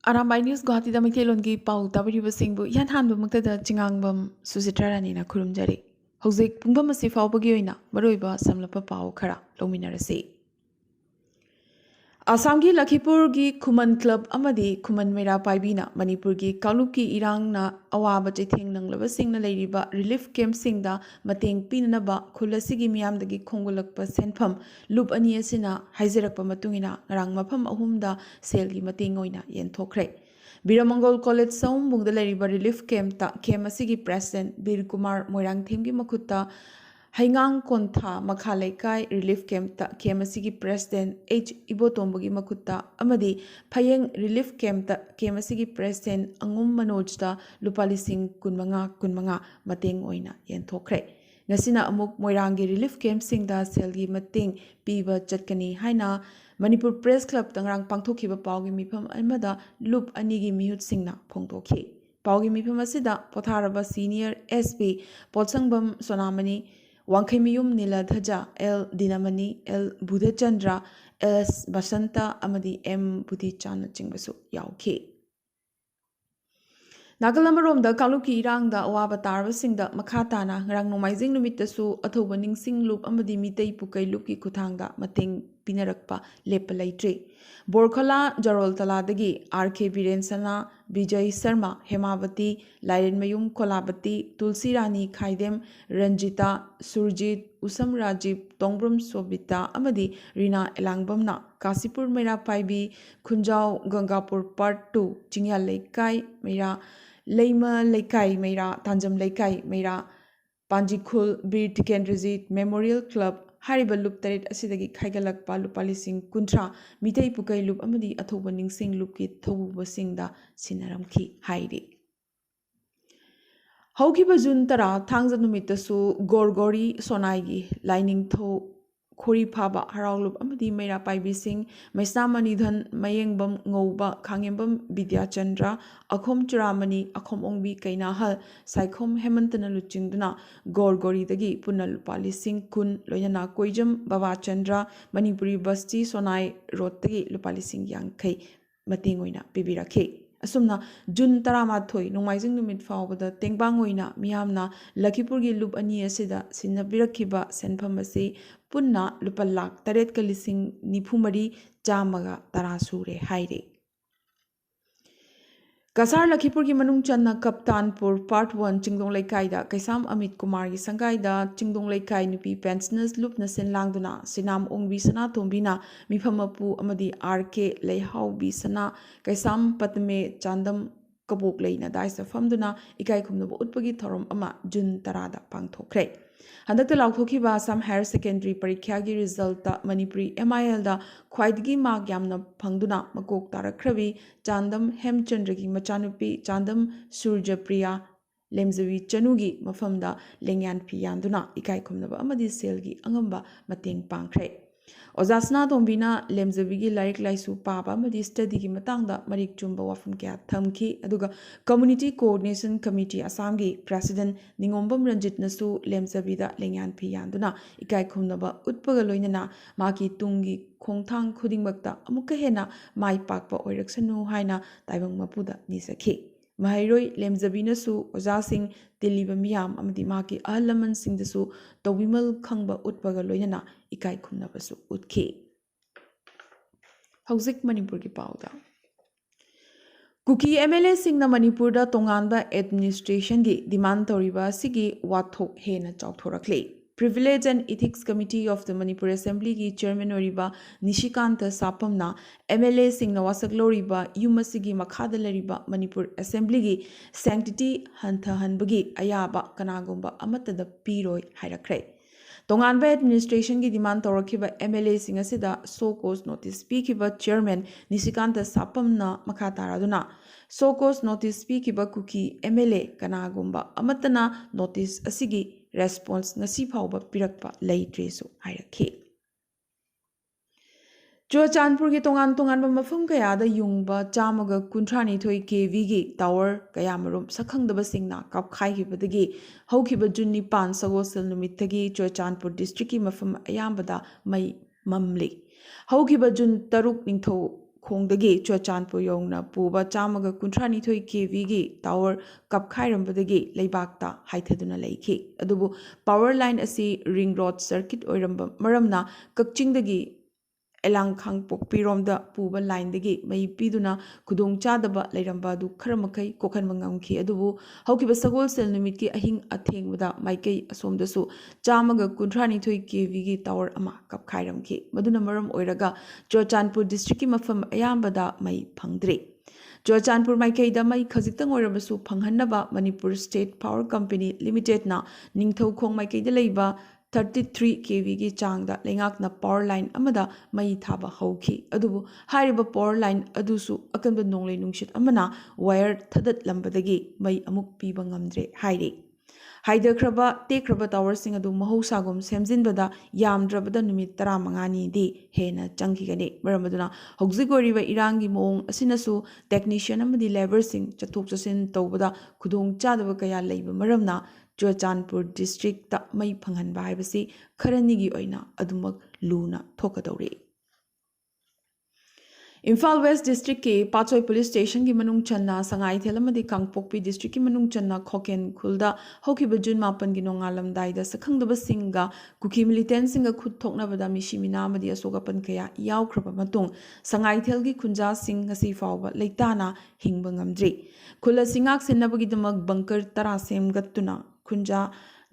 Arambai News Guwahati da Maithelongi pau tabaribasingu yan hanbamuktada chingangbam Susitrarani khurumjari. Hojik pungbam asi faubagi oina maroiba samlapa pau khara lominarasi. Assam की लखीपुर की खुमन club अमदी खुमन मेरा पाइबीना मणिपुर की कालुप की इरांगना अवाब चैथेंग नंगलब सिंगना लेरिबा relief camp सिंगदा मतेंग पीननबा खुलसिगी मियामदगी खोंगुलकपा सेनफम loop अनी असिना हाइजरकपा मतुंगिना ngarang mafam ahumda selgi mating oina yenthokre Biramangol College Saumbungda leriba relief camp ta camp asigi president Bir Kumar Moirang themgi makutta Haingang Kontha Makhalaikai Relief Camp ta camp asigi president H Ibotombugi makutta amadi Phayeng Relief Camp ta camp asigi president Angum Manoj da lupalising kunmanga mateng oina yenthokre Nasina amuk Moirangi Relief Camp singda selgi mateng piba chatkani haina Manipur Press Club tangrang pangthokhiba pawgi mifam amada loop anigi mihut singna phongtokhi pawgi mifam asida potharaba senior SP Potsangbam Sonamani Wangkhaimiyum Niladhaja L Dinamani L Budhachandra S Basanta amadi M Budhichan chingbasu yauki Nagalamaromda Kaluki Irangda Awaba Tarvasingda Makatana Rang Nomaizing Numitasu Athobaning Sing Loop Amadi Mitei Pukai Luki Kutanga Mating Pinarakpa Lepalaitre Borkala Jarol Taladagi R.K. Virensana Vijay Sarma Hemavati Lairen Mayum Kolabati Tulsi Rani Khaidem Ranjita Surjit Usam Rajib Tongbrum Sobita Amadi Rina Elangbamna Kasipur Mera Paibi Kunjao Gangapur Part 2 Chingya Laikai Mera Leima Laikai Meira, Tanjam Laikai Meira, Panjikhul Bir Tikendrizit Memorial Club, Hariba Loop Tarit Asidagi Kaigalakpa Lupalising Kuntra, Mitei Pukai Loop Amadi Athobaning Sing Loop Ki Thobu Singda Sinaramki Hairi. Haukiba Jun Tara, Tangza Numitasu, Gorgori Sonaigi, Lining Tho. Khori phaba haraulup amadi meira paibi sing maisnamani dhan mayengbam ngouba khangembam Vidyachandra akhom churamani akhom ongbi kainahal saikhom hemantana luchingduna gorgori dagi punalupali sing kun loyana koijam Babachandra Manipuri Basti Sonai Rotagi lupali sing yangkai mating oina pibirakhe Asumna Jun Taramathoi Nomaizing Numit Fawbada Tengbangoina Miyamna Lakipurgi Loop Ani Asida Sinabirakiba Senpamasi Punna Lupalak Taret Kalising Nipumari Jamaga Tarasure Haire Kasar Lakipurgi Manung Channa Kaptanpur Part 1 Chingdong Laikaida Kaisam Amit Kumargi Sangaida Chingdong Laikai Nupi Pensioners Loop Nasin Langduna Sinam Ongbi Sana Tombina Mifamapu Amadi RK Leihau Bisana Kaisam Patme Chandam Kabuk Leina Daisa Famduna Ikai Kumnubu Utpagi Thorum Ama Jun Tarada Pangthokre Handakta Lauthokiba Assam Higher Secondary Parikyagi Result Manipuri MIL da Khwaidgi Mark Yamna Pangduna Makok Tarakravi Chandam Hemchandragi Machanupi Chandam Surjapriya Lemzavi Chanugi Mafamda Lengyan Piyanduna Ikai Kumnaba Amadi Selgi Angamba Mateng Pangkre Ozasna Tombina Lemzavigi Larik Laisu Papa Madi Study Matanga Marik Chumba Wafum Kya Thamki Aduga Community Coordination Committee Assamgi President Ningombam Ranjit Nasu Lemzavida Lengyan Piyanduna Ikai Kumnaba Utpagaloinana Maki Tungi Kongthang Kudingmakta Amukahena Mai Pakpa Oiraksanu Haina Taibang Mapuda Nisaki Mahairoi Lemzabinasu Ozasing Deliba Miyam Amadi Maki Ahalaman Singdasu Tawimal Kangba Utpagaloinana Ikai Kumnabasu Utki Hauzik Manipur ki Pauda Kuki MLA Singna Manipur da Tonganba Administration gi demand toriba sigi wathok hena chawthorakle Privilege and Ethics Committee of the Manipur Assembly ki Chairman Oriba Nishikanta Sapamna MLA Singna Wasagloriba Yumasigi Makadalareba Manipur Assembly ki Sanctity Hantha Hanbagi Ayaba Kanagumba Amatada Piroi Hairakre Tonganba Administration ki demand torakiba MLA Singasida so cause notice speakiba Chairman Nishikanta Sapamna Makataraduna so cause notice speakiba Kuki MLA Kanagumba Amatana notice asigi response ngasi phawba pirakpa leitresu hairakhi Churachandpur ki tongan mafum kaya da yungba chamaga kuntrani thoi KV gi tower kaya marum sakhangdaba singna kapkhai ki badagi haukiba junni pan sagosal numitagi Churachandpur district ki mafum ayambada mai mamli haukiba jun taruk ningtho ꯈꯣꯡꯗꯒꯤ Churachandpur ꯌꯧꯅ ꯄꯨꯕ 152 KVꯒꯤ tower ꯀꯞꯈꯥꯏꯔꯝꯕꯗꯒꯤ ꯂꯩꯕꯥꯛꯇ ꯍꯥꯏꯊꯗꯨꯅ ꯂꯩꯈꯤ ꯑꯗꯨꯕꯨ power line ꯑꯁꯤ ring road circuit ꯑꯣꯏꯔꯝꯕ ꯃꯔꯝꯅ ꯀꯛꯆꯤꯡꯗꯒꯤ ꯑꯦꯂꯥꯡꯈꯥꯡꯄꯣꯛꯄꯤꯔꯣꯝꯗ ꯄꯨꯕ ꯂꯥꯏꯟꯗꯒꯤ ꯃꯩ ꯄꯤꯗꯨꯅ ꯈꯨꯗꯣꯡꯆꯥꯗꯕ ꯂꯩꯔꯝꯕ ꯑꯗꯨ ꯈꯔ ꯃꯈꯩ ꯀꯣꯛꯍꯟꯕ ꯉꯝꯈꯤ ꯑꯗꯨꯕꯨ ꯍꯧꯈꯤꯕ ꯁꯒꯣꯜꯁꯦꯜ ꯅꯨꯃꯤꯠꯀꯤ ꯑꯍꯤꯡ ꯑꯊꯦꯡꯕꯗ ꯃꯥꯏꯀꯩ ꯑꯁꯣꯝꯗꯁꯨ 152 KVꯒꯤ ꯇꯥꯋꯔ ꯑꯃ ꯀꯞꯈꯥꯏꯔꯝꯈꯤ ꯃꯗꯨꯅ ꯃꯔꯝ ꯑꯣꯏꯔꯒ ꯆꯨꯔꯆꯥꯟꯄꯨꯔ ꯗꯤꯁꯇ꯭ꯔꯤꯛꯀꯤ ꯃꯐꯝ ꯑꯌꯥꯝꯕꯗ ꯃꯩ ꯐꯪꯗ꯭ꯔꯤ ꯆꯨꯔꯆꯥꯟꯄꯨꯔ ꯃꯥꯏꯀꯩꯗ ꯃꯩ ꯈꯖꯤꯛꯇꯪ ꯑꯣꯏꯔꯕꯁꯨ ꯐꯪꯍꯟꯅꯕ Manipur state power company ꯂꯤꯃꯤꯇꯦꯗꯅ Ningthoukhong ꯃꯥꯏꯀꯩꯗ ꯂꯩꯕ 33 KVꯒꯤ ꯆꯥꯡꯗ ꯂꯩꯉꯥꯛꯅ ꯄꯥꯋꯔ ꯂꯥꯏꯟ ꯑꯃꯗ ꯃꯩ ꯊꯥꯕ ꯍꯧꯈꯤ ꯑꯗꯨꯕꯨ ꯍꯥꯏꯔꯤꯕ ꯄꯥꯋꯔ ꯂꯥꯏꯟ ꯑꯗꯨꯁꯨ ꯑꯀꯟꯕ ꯅꯣꯡꯂꯩ ꯅꯨꯡꯁꯤꯠ ꯑꯃꯅ ꯋꯥꯌꯔ ꯊꯗꯠꯂꯝꯕꯗꯒꯤ ꯃꯩ ꯑꯃꯨꯛ ꯄꯤꯕ ꯉꯝꯗ꯭ꯔꯦ ꯍꯥꯏꯔꯤ ꯍꯥꯏꯊꯈ꯭ꯔꯕ ꯇꯦꯛꯈ꯭ꯔꯕ ꯇꯥꯋꯔꯁꯤꯡ ꯑꯗꯨ ꯃꯍꯧꯁꯥꯒꯨꯝ ꯁꯦꯝꯖꯤꯟꯕꯗ ꯌꯥꯝꯗ꯭ꯔꯕꯗ ꯅꯨꯃꯤꯠ 15ꯅꯤꯗꯤ ꯍꯦꯟꯅ ꯆꯪꯈꯤꯒꯅꯤ ꯃꯔꯝ ꯑꯗꯨꯅ ꯍꯧꯖꯤꯛ ꯑꯣꯏꯔꯤꯕ ꯏꯔꯥꯡꯒꯤ ꯃꯑꯣꯡ ꯑꯁꯤꯅꯁꯨ ꯇꯦꯛꯅꯤꯁꯤꯌꯟ ꯑꯃꯗꯤ ꯂꯦꯕꯔꯁꯤꯡ ꯆꯠꯊꯣꯛ ꯆꯠꯁꯤꯟ ꯇꯧꯕꯗ ꯈꯨꯗꯣꯡꯆꯥꯗꯕ ꯀꯌꯥ ꯂꯩꯕ ꯃꯔꯝꯅ ꯆꯨꯔꯆꯥꯟꯄꯨꯔ ꯗꯤꯁꯇ꯭ꯔꯤꯛꯇ ꯃꯩ ꯐꯪꯍꯟꯕ ꯍꯥꯏꯕꯁꯤ ꯈꯔꯅꯤꯒꯤ ꯑꯣꯏꯅ ꯑꯗꯨꯃꯛ ꯂꯨꯅ ꯊꯣꯛꯀꯗꯧꯔꯤ ꯏꯝꯐꯥꯜ ꯋꯦꯁ ꯗꯤꯁꯇ꯭ꯔꯤꯛꯀꯤ ꯄꯥꯠꯁꯣꯏ ꯄꯨꯂꯤꯁ ꯁ꯭ꯇꯦꯁꯟꯒꯤ ꯃꯅꯨꯡ ꯆꯟꯅ ꯁꯉꯥꯏꯊꯦꯜ ꯑꯃꯗꯤ ꯀꯥꯡꯄꯣꯛꯄꯤ ꯗꯤꯁꯇ꯭ꯔꯤꯛꯀꯤ ꯃꯅꯨꯡ ꯆꯟꯅ ꯈꯣꯀꯦꯟ ꯈꯨꯜꯗ ꯍꯧꯈꯤꯕ ꯖꯨꯟ 9ꯒꯤ ꯅꯣꯡꯉꯥꯜꯂꯝꯗꯥꯏꯗ ꯁꯛꯈꯪꯗꯕꯁꯤꯡꯒ ꯀꯨꯀꯤ ꯃꯤꯂꯤꯇꯦꯟꯁꯤꯡꯒ ꯈꯨꯠ ꯊꯣꯛꯅꯕꯗ ꯃꯤꯁꯤ ꯃꯤꯅꯥ ꯑꯃꯗꯤ ꯑꯁꯣꯛ ꯑꯄꯟ ꯀꯌꯥ ꯌꯥꯎꯈ꯭ꯔꯕ ꯃꯇꯨꯡ ꯁꯉꯥꯏꯊꯦꯜꯒꯤ ꯈꯨꯟꯖꯥꯁꯤꯡ ꯉꯁꯤ ꯐꯥꯎꯕ ꯂꯩꯇꯥꯅ ꯍꯤꯡꯕ ꯉꯝꯗ꯭ꯔꯤ ꯈꯨꯜ ꯑꯁꯤ ꯉꯥꯛ ꯁꯦꯟꯅꯕꯒꯤꯗꯃꯛ ꯕꯪꯀꯔ 10 ꯁꯦꯝꯒꯠꯇꯨꯅ ꯈꯨꯟꯖꯥ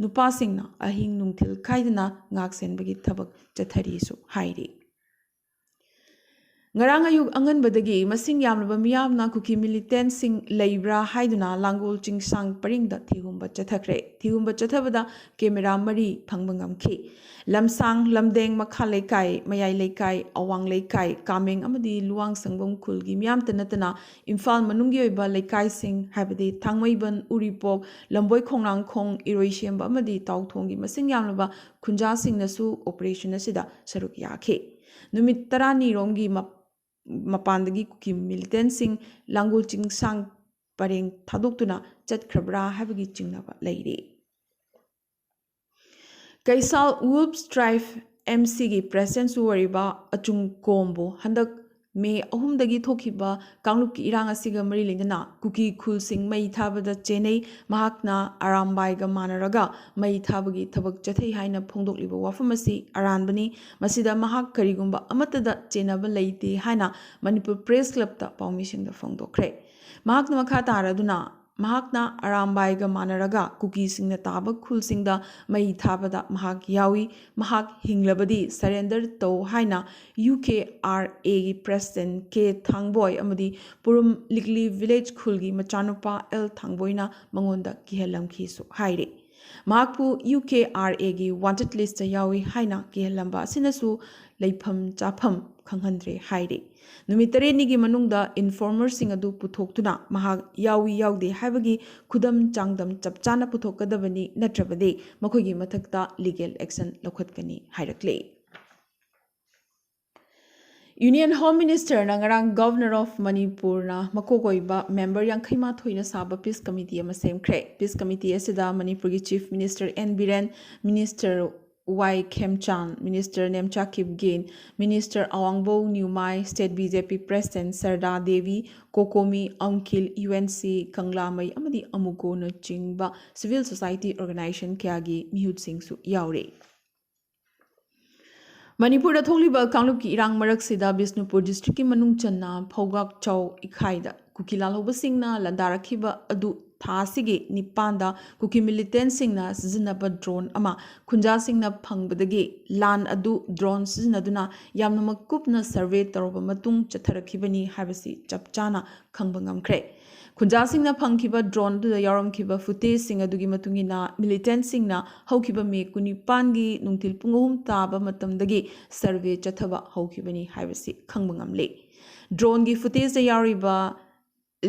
ꯅꯨꯄꯥꯁꯤꯡꯅ ꯑꯍꯤꯡ ꯅꯨꯡꯊꯤꯜ ꯈꯥꯏꯗꯅ ꯉꯥꯛ ꯁꯦꯟꯕꯒꯤ ꯊꯕꯛ ꯆꯠꯊꯔꯤꯁꯨ ꯍꯥꯏꯔꯤ ꯉꯔꯥꯡ ꯑꯌꯨꯛ ꯑꯉꯟꯕꯗꯒꯤ ꯃꯁꯤꯡ ꯌꯥꯝꯂꯕ ꯃꯤꯌꯥꯝꯅ ꯀꯨꯀꯤ ꯃꯤꯂꯤꯇꯦꯟꯁꯤꯡ ꯂꯩꯕ꯭ꯔꯥ ꯍꯥꯏꯗꯨꯅ ꯂꯥꯡꯒꯣꯜ ꯆꯤꯡꯁꯥꯡ ꯄꯔꯤꯡꯗ ꯊꯤꯍꯨꯝꯕ ꯆꯠꯊꯈ꯭ꯔꯦ ꯊꯤꯍꯨꯝꯕ ꯆꯠꯊꯕꯗ ꯀꯦꯃꯦꯔꯥ 3 ꯐꯪꯕ ꯉꯝꯈꯤ ꯂꯝꯁꯥꯡ ꯂꯝꯗꯦꯡ ꯃꯈꯥ ꯂꯩꯀꯥꯏ ꯃꯌꯥꯏ ꯂꯩꯀꯥꯏ ꯑꯋꯥꯡ ꯂꯩꯀꯥꯏ ꯀꯥꯃꯦꯡ ꯑꯃꯗꯤ ꯂꯨꯋꯥꯡ ꯁꯪꯕꯝ ꯈꯨꯜꯒꯤ ꯃꯤꯌꯥꯝꯇ ꯅꯠꯇꯅ ꯏꯝꯐꯥꯜ ꯃꯅꯨꯡꯒꯤ ꯑꯣꯏꯕ ꯂꯩꯀꯥꯏꯁꯤꯡ ꯍꯥꯏꯕꯗꯤ ꯊꯥꯡꯃꯩꯕꯟ ꯎꯔꯤꯄꯣꯛ ꯂꯝꯕꯣꯏ ꯈꯣꯡꯅꯥꯡꯈꯣꯡ ꯏꯔꯣꯏꯁꯦꯝꯕ ꯑꯃꯗꯤ ꯇꯥꯎꯊꯣꯡꯒꯤ ꯃꯁꯤꯡ ꯌꯥꯝꯂꯕ ꯈꯨꯟꯖꯥꯁꯤꯡꯅꯁꯨ ꯑꯣꯄꯔꯦꯁꯟ ꯑꯁꯤꯗ ꯁꯔꯨꯛ ꯌꯥꯈꯤ ꯅꯨꯃꯤꯠ 10ꯅꯤꯔꯣꯝꯒꯤ ꯃꯄꯥꯟꯗꯒꯤ ꯀꯨꯀꯤ ꯃꯤꯂꯤꯇꯦꯟꯁꯤꯡ ꯂꯥꯡꯒꯣꯜ ꯆꯤꯡꯁꯥꯡ ꯄꯔꯦꯡ ꯊꯥꯗꯣꯛꯇꯨꯅ ꯆꯠꯈ꯭ꯔꯕ꯭ꯔꯥ ꯍꯥꯏꯕꯒꯤ ꯆꯤꯡꯅꯕ ꯂꯩꯔꯤ ꯀꯩꯁꯥꯜ ꯋꯨꯜꯐꯁ ꯇ꯭ꯔꯥꯏꯕ MCꯒꯤ ꯄ꯭ꯔꯦꯁꯤꯗꯦꯟꯠꯁꯨ ꯑꯣꯏꯔꯤꯕ ꯑꯆꯨꯡ ꯀꯣꯝꯕꯨ ꯍꯟꯗꯛ ꯃꯦ 3ꯗꯒꯤ ꯊꯣꯛꯈꯤꯕ ꯀꯥꯡꯂꯨꯞꯀꯤ ꯏꯔꯥꯡ ꯑꯁꯤꯒ ꯃꯔꯤ ꯂꯩꯅꯅ ꯀꯨꯀꯤ ꯈꯨꯜꯁꯤꯡ ꯃꯩ ꯊꯥꯕꯗ ꯆꯦꯟꯅꯩ ꯃꯍꯥꯛꯅ ꯑꯔꯥꯝꯕꯥꯏꯒ ꯃꯥꯟꯅꯔꯒ ꯃꯩ ꯊꯥꯕꯒꯤ ꯊꯕꯛ ꯆꯠꯊꯩ ꯍꯥꯏꯅ ꯐꯣꯡꯗꯣꯛꯂꯤꯕ ꯋꯥꯐꯝ ꯑꯁꯤ ꯑꯔꯥꯟꯕꯅꯤ ꯃꯁꯤꯗ ꯃꯍꯥꯛ ꯀꯔꯤꯒꯨꯝꯕ ꯑꯃꯠꯇꯗ ꯆꯦꯟꯅꯕ ꯂꯩꯇꯦ ꯍꯥꯏꯅ ꯃꯅꯤꯄꯨꯔ ꯄ꯭ꯔꯦꯁ ꯀ꯭ꯂꯕꯇ ꯄꯥꯎꯃꯤꯁꯤꯡꯗ ꯐꯣꯡꯗꯣꯛꯈ꯭ꯔꯦ ꯃꯍꯥꯛꯅ ꯃꯈꯥ ꯇꯥꯔꯗꯨꯅ ꯃꯍꯥꯛꯅ ꯑꯔꯥꯝꯕꯥꯏꯒ ꯃꯥꯟꯅꯔꯒ ꯀꯨꯀꯤꯁꯤꯡꯅ ꯇꯥꯕ ꯈꯨꯜꯁꯤꯡꯗ ꯃꯩ ꯊꯥꯕꯗ ꯃꯍꯥꯛ ꯌꯥꯎꯏ ꯃꯍꯥꯛ ꯍꯤꯡꯂꯕꯗꯤ ꯁꯔꯦꯟꯗꯔ ꯇꯧ ꯍꯥꯏꯅ UKRAꯒꯤ ꯄ꯭ꯔꯦꯁꯤꯗꯦꯟꯠ K ꯊꯥꯡꯕꯣꯏ ꯑꯃꯗꯤ ꯄꯨꯔꯨꯝ ꯂꯤꯛꯂꯤ ꯚꯤꯂꯦꯖ ꯈꯨꯜꯒꯤ ꯃꯆꯥꯅꯨꯄꯥ L ꯊꯥꯡꯕꯣꯏꯅ ꯃꯉꯣꯟꯗ ꯀꯤꯍꯜꯂꯝꯈꯤꯁꯨ ꯍꯥꯏꯔꯤ ꯃꯍꯥꯛꯄꯨ UKRAꯒꯤ ꯋꯥꯟꯇꯦꯗ ꯂꯤꯁꯇ ꯌꯥꯎꯏ ꯍꯥꯏꯅ ꯀꯤꯍꯜꯂꯝꯕ ꯑꯁꯤꯅꯁꯨ ꯂꯩꯐꯝ ꯆꯥꯐꯝ ꯈꯪꯍꯟꯗ꯭ꯔꯦ ꯍꯥꯏꯔꯤ ꯅꯨꯃꯤꯠ 9ꯅꯤꯒꯤ ꯃꯅꯨꯡꯗ ꯏꯟꯐꯣꯔꯃꯔꯁꯤꯡ ꯑꯗꯨ ꯄꯨꯊꯣꯛꯇꯨꯅ ꯃꯍꯥꯛ ꯌꯥꯎꯏ ꯌꯥꯎꯗꯦ ꯍꯥꯏꯕꯒꯤ ꯈꯨꯗꯝ ꯆꯥꯡꯗꯝ ꯆꯞ ꯆꯥꯅ ꯄꯨꯊꯣꯛꯀꯗꯕꯅꯤ ꯅꯠꯇ꯭ꯔꯕꯗꯤ ꯃꯈꯣꯏꯒꯤ ꯃꯊꯛꯇ ꯂꯤꯒꯦꯜ ꯑꯦꯛꯁꯟ ꯂꯧꯈꯠꯀꯅꯤ ꯍꯥꯏꯔꯛꯂꯤ ꯌꯨꯅꯤꯌꯟ ꯍꯣꯝ ꯃꯤꯅꯤꯁꯇꯔꯅ ꯉꯔꯥꯡ ꯒꯚꯔꯅꯔ ꯑꯣꯐ ꯃꯅꯤꯄꯨꯔꯅ ꯃꯀꯣꯛ ꯑꯣꯏꯕ ꯃꯦꯝꯕꯔ 51ꯅ ꯁꯥꯕ ꯄꯤꯁ ꯀꯃꯤꯇꯤ ꯑꯃ ꯁꯦꯝꯈ꯭ꯔꯦ ꯄꯤꯁ ꯀꯃꯤꯇꯤ ꯑꯁꯤꯗ ꯃꯅꯤꯄꯨꯔꯒꯤ chief minister N Biren minister Y Khemchand minister Nemcha Kipgen minister Awangbou Newmai state BJP president Sharda Devi ꯀꯣꯀꯣꯃꯤ ꯑꯪꯀꯤꯜ UNC ꯀꯪꯂꯥꯃꯩ ꯑꯃꯗꯤ ꯑꯃꯨꯀꯣꯅꯆꯤꯡꯕ ꯁꯤꯚꯤꯜ ꯁꯣꯁꯥꯏꯇꯤ ꯑꯣꯔꯒꯅꯥꯏꯖꯦꯁꯟ ꯀꯌꯥꯒꯤ ꯃꯤꯍꯨꯠꯁꯤꯡꯁꯨ ꯌꯥꯎꯔꯤ ꯃꯅꯤꯄꯨꯔꯗ ꯊꯣꯛꯂꯤꯕ ꯀꯥꯡꯂꯨꯞꯀꯤ ꯏꯔꯥꯡ ꯃꯔꯛꯁꯤꯗ ꯕꯤꯁꯅꯨꯄꯨꯔ ꯗꯤꯁꯇ꯭ꯔꯤꯛꯀꯤ ꯃꯅꯨꯡ ꯆꯟꯅ ꯐꯧꯒꯥꯛꯆꯥꯎ ꯏꯈꯥꯏꯗ ꯀꯨꯀꯤ ꯂꯥꯜꯍꯧꯕꯁꯤꯡꯅ ꯂꯥꯟꯗꯥꯔꯛꯈꯤꯕ ꯑꯗꯨ ꯊꯥ ꯑꯁꯤꯒꯤ 9ꯗ ꯀꯨꯀꯤ ꯃꯤꯂꯤꯇꯦꯟꯁꯤꯡꯅ ꯁꯤꯖꯤꯟꯅꯕ ꯗ꯭ꯔꯣꯟ ꯑꯃ ꯈꯨꯟꯖꯥꯁꯤꯡꯅ ꯐꯪꯕꯗꯒꯤ ꯂꯥꯟ ꯑꯗꯨ ꯗ꯭ꯔꯣꯟ ꯁꯤꯖꯤꯟꯅꯗꯨꯅ ꯌꯥꯝꯅꯃꯛ ꯀꯨꯞꯅ ꯁꯔꯚꯦ ꯇꯧꯔꯕ ꯃꯇꯨꯡ ꯆꯠꯊꯔꯛꯈꯤꯕꯅꯤ ꯍꯥꯏꯕꯁꯤ ꯆꯞ ꯆꯥꯅ ꯈꯪꯕ ꯉꯝꯈ꯭ꯔꯦ ꯈꯨꯟꯖꯥꯁꯤꯡꯅ ꯐꯪꯈꯤꯕ ꯗ꯭ꯔꯣꯟ ꯑꯗꯨꯗ ꯌꯥꯎꯔꯝꯈꯤꯕ ꯐꯨꯇꯦꯖꯁꯤꯡ ꯑꯗꯨꯒꯤ ꯃꯇꯨꯡꯏꯟꯅ ꯃꯤꯂꯤꯇꯦꯟꯁꯤꯡꯅ ꯍꯧꯈꯤꯕ ꯃꯦ 19ꯒꯤ ꯅꯨꯡꯊꯤꯜ ꯄꯨꯡ 3 ꯇꯥꯕ ꯃꯇꯝꯗꯒꯤ ꯁꯔꯚꯦ ꯆꯠꯊꯕ ꯍꯧꯈꯤꯕꯅꯤ ꯍꯥꯏꯕꯁꯤ ꯈꯪꯕ ꯉꯝꯂꯤ ꯗ꯭ꯔꯣꯟꯒꯤ ꯐꯨꯇꯦꯖꯇ ꯌꯥꯎꯔꯤꯕ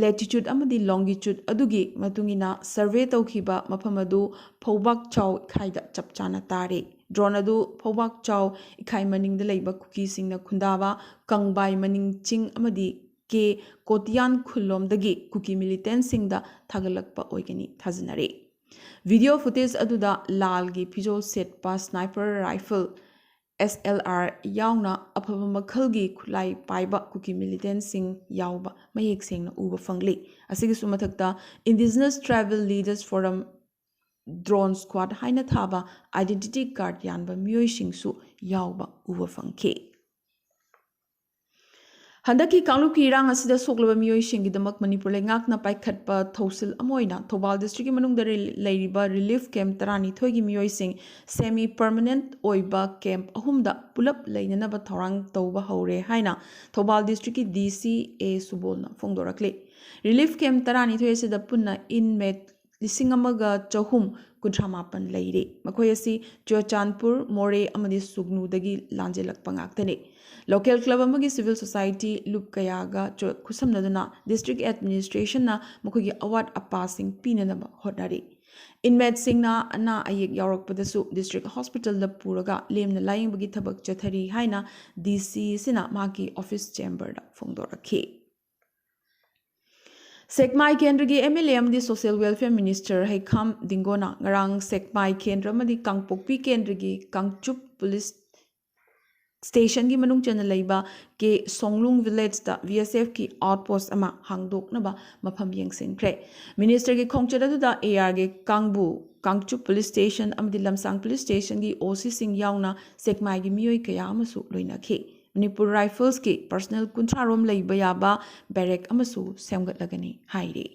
ꯂꯦꯇꯤꯆꯨꯠ ꯑꯃꯗꯤ ꯂꯣꯡꯒꯤꯆꯨꯠ ꯑꯗꯨꯒꯤ ꯃꯇꯨꯡꯏꯟꯅ ꯁꯔꯚꯦ ꯇꯧꯈꯤꯕ ꯃꯐꯝ ꯑꯗꯨ ꯐꯧꯕꯥꯛꯆꯥꯎ ꯏꯈꯥꯏꯗ ꯆꯞ ꯆꯥꯅ ꯇꯥꯔꯤ ꯗ꯭ꯔꯣꯟ ꯑꯗꯨ ꯐꯧꯕꯥꯛꯆꯥꯎ ꯏꯈꯥꯏ ꯃꯅꯤꯡꯗ ꯂꯩꯕ ꯀꯨꯀꯤꯁꯤꯡꯅ ꯈꯨꯟꯗꯥꯕ ꯀꯪꯕꯥꯏ ꯃꯅꯤꯡ ꯆꯤꯡ ꯑꯃꯗꯤ ꯀꯦ ꯀꯣꯇꯤꯌꯥꯟ ꯈꯨꯜꯂꯣꯝꯗꯒꯤ ꯀꯨꯀꯤ ꯃꯤꯂꯤꯇꯦꯟꯁꯤꯡꯗ ꯊꯥꯒꯠꯂꯛꯄ ꯑꯣꯏꯒꯅꯤ ꯊꯥꯖꯅꯔꯤ ꯚꯤꯗꯤꯑꯣ ꯐꯨꯇꯦꯖ ꯑꯗꯨꯗ ꯂꯥꯜꯒꯤ ꯐꯤꯖꯣꯜ ꯁꯦꯠꯄ ꯁ꯭ꯅꯥꯏꯄꯔ rifle SLR yauna afaba makhalgi khulai paiba kuki militant sing yauba mayek sengna uba fangli asigi sumathakta Indigenous Tribal Leaders Forum drone squad haina thaba identity card yanba miyoi singsu yauba uba fangke Handaki Kangluki Rang asida soklaba miyoi singidamak Manipur le ngakna paikhatpa thosil amoina Thobal district manung da leiriba relief camp tarani thoigi miyoi sing semi permanent oiba camp ahumda pulap leinanaba thorang tauba haure haina Thobal district DC A Subolna fongdorakle relief camp tarani thoi asida punna inmate lising amaga chahum kuntramapan leire makhoi asi Churchandpur More amadi Sugnudagi lanjelakpa ngaktane Local club amagi civil society loop kayaga kusamnaduna district administration na mukhigi award apasing pinanaba hotnari inmate singna ana ayek yaurokpadasu district hospital da puraga lemna layingbagi thabak chathari haina DC sina maki office chamber da fongdorakhi Sekmai Kendra gi MLA amdi Social Welfare Minister Haikam Dingona ngarang Sekmai Kendra amdi Kangpokpi Kendra gi Kangchup Police Station ki manung chana laiba ke Songlung village da VSF ki outpost ama hangdok na ba mafam yengsin kre Minister ki khongchada da AR ge Kangbu Kangchup Police Station amdi Lamsang Police Station ki OC sing yauna Sekmai gi miyoi kaya amasu loina khe Manipur Rifles ki personal kuntrarom laiba yaba barrack amasu semgatlagani haire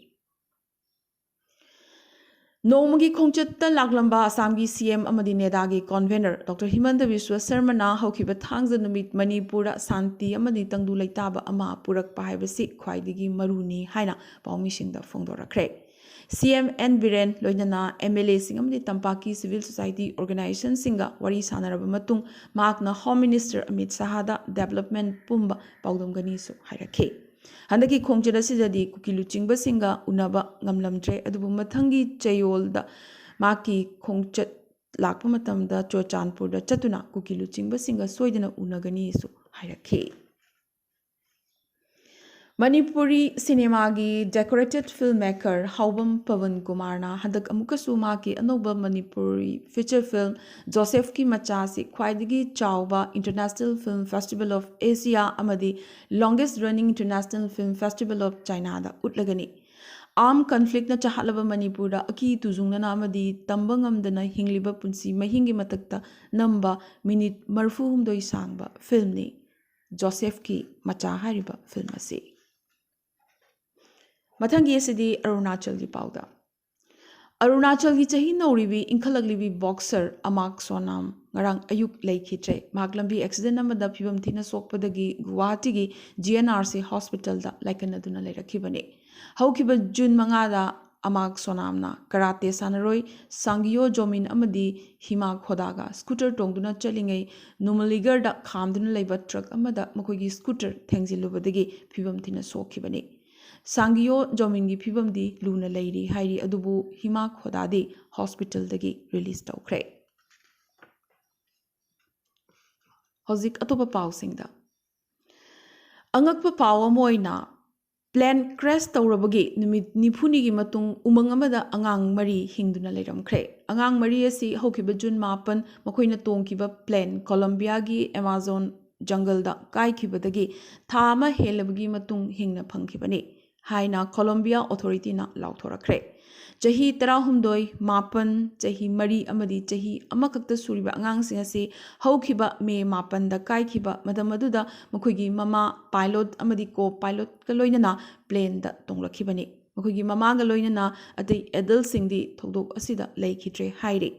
Nomagi Kongchatta Laglamba Assamgi CM Amadi Nedagi Convener Dr. Himanta Biswa Sarmana Hokiba Thangza Numit Manipura Santi Amadi Tangdu Laitaba Ama Purak Pahabasi Kwaidigi Maruni Haina Paumishinda Fongdora Kre CM N Biren Loinana MLA Singamdi Tampaki Civil Society Organization Singa Wari Sanaraba Matung Magna Home Minister Amit Sahada Development Pumba Paudumgani So Hairake Handaki Kongchada Sidadi Kukilu Chingba Singa Unaba Ngamlamtre Adubu Mathangi Chayolda Maki Kongchat Lakpamatamda Chochanpur da Chatuna Kukilu Chingba Singa Soidana Unagani So Hairake Manipuri cinema gi decorated filmmaker Haubam Pavan Kumarna Hadak Amukasu Maki Anoba Manipuri feature film Joseph Ki Machasi Kwaidigi Chauba International Film Festival of Asia Amadi longest running International Film Festival of China da Utlagani Armed conflict na chahalaba Manipura Aki Tuzungna Amadi Tambangamdana Hingliba Punsi Mahingi Matakta Namba Minute Marfum Doi Sangba film ni Joseph Ki Macha Hariba film ase Mathangi asidi Arunachal gi pauda Arunachal gi chahi nauribi inkhalaglibi boxer Amak Sonam ngarang ayuk laikhitre maglambi accident amada phibam thina sokpadagi Guwahati gi GNRC hospital da laikanaduna leirakhibani haukiba June 5 da Amak Sonamna karate sanaroi Sangyo Jomin amadi Hima Khodaga scooter tongduna chalingai Numaligar da khamduna leiba truck amada makoigi scooter thengzilubadagi phibam thina sokhibani Sangyo Jomingi Pibamdi Luna Lady Hairi Adubu Hima Khodadi Hospital Dagi release Tokre. Hozik Atopa Pau Singda Angakpa Pawa Moina Plan crash Taurabagi Numit Nipuni Matung Umangamada Angang Mari Hingduna Leram Kre. Angang Mari Asi Hokiba Jun Mapan Makoina Tongkiba Plan Colombia gi Amazon Jungle da Kai Kibadagi Thama Helabagi Matung Hingna Pankibani. Haina Colombia Authority na Lautorakre. Jahi Tarahumdoi, Mapan, Jahi Mari Amadi, Jahi Amakakta Suriba Angang Singasi, Haukiba Me Mapan da Kaikiba, Madamaduda, Makuigi Mama, Pilot, Amadi Co Pilot Kaloinana, Plane da Tonglakibani. Makuigi Mama Galoinana at the Edel Singdi, Todok Asida, Lake Hitre, Hairi.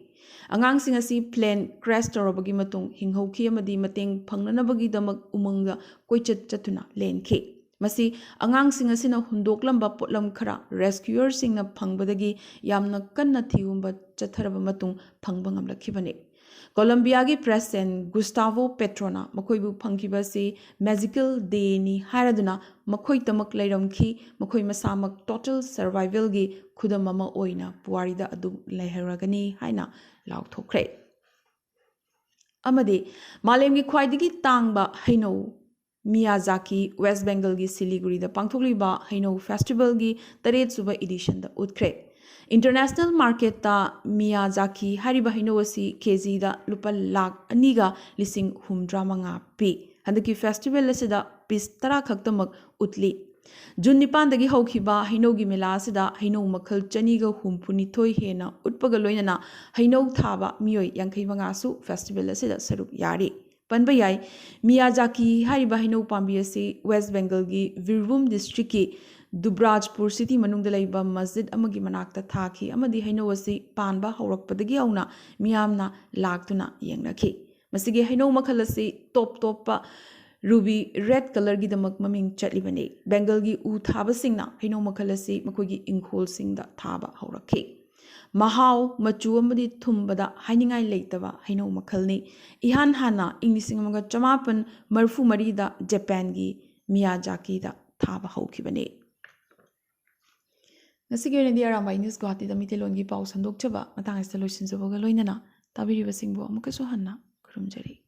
Angang Singasi plane crash Torabagi Matung, Hinghoki Amadi Mating, Panganabagi Damak Umanga, Koichat Chatuna, Lane K. Masi angang singa sina hundoklamba potlam khara rescuer singna phangbadagi yamna kanna thiumba chatharaba matung phangba ngamlakhibani Colombia gi president Gustavo Petrona makoibu phangkibasi magical day ni haraduna makoi tamak lairamkhi makoi masamak total survival gi khudamama oina puarida adu leharagani haina laukthokre amadi malemgi khwaidigi tangba haino Miyazaki, West Bengal gi Siliguri da Pangthokliba Haino Festival gi Taret Suba edition da Utkre. International market Miyazaki हरिबा हईनौ असी केजीदा लुपा लाख अनीगा लिसिंग हुमद्रा मंगा पी हंदकी फेस्टिवल असिदा पीस 10 खक्तमक उतली जून 9 हौखिबा हईनौगी मेला असिदा हईनौ मखल चनीगा हुमफुनिथोय हेना उटपगा लोइनना हईनौ थाबा मियोय 85 फेस्टिवल असिदा सरुक यारी पनबा याय मियाजाकी हरिबा हईनौ पांबी असी वेस्ट बेंगल की वीरभूम डिस्ट्रिक्ट की दुब्राजपुर सिटी मनुंग लैबा मस्जिद अमगी मनाक्ता थाखी अमदी हईनौ असी पानबा हौरकपदगी औना मियामना लाक्तुना येंगनखी मसिगे हईनौ मखल असी टॉप रूबी रेड कलर की दमक ममिंग चटलिबने बेंगल की उ थाबसिंगना हईनौ मखल असी मखोगी इंखोल सिंगदा थाबा हौरखी महाव मचु अमदी थुंबदा हाइनिंगाई लेतबा हईनौ मखलनी इहान हाना इंग 1954 जापान की मियाजाकी दा थाबा हौखिबने ngasi ge ne Arambai news Guwahati da mitelon gi paw sandok chaba matang asta loisin jabo ga loinana tabiri basingbo amuka so hanna khurumjari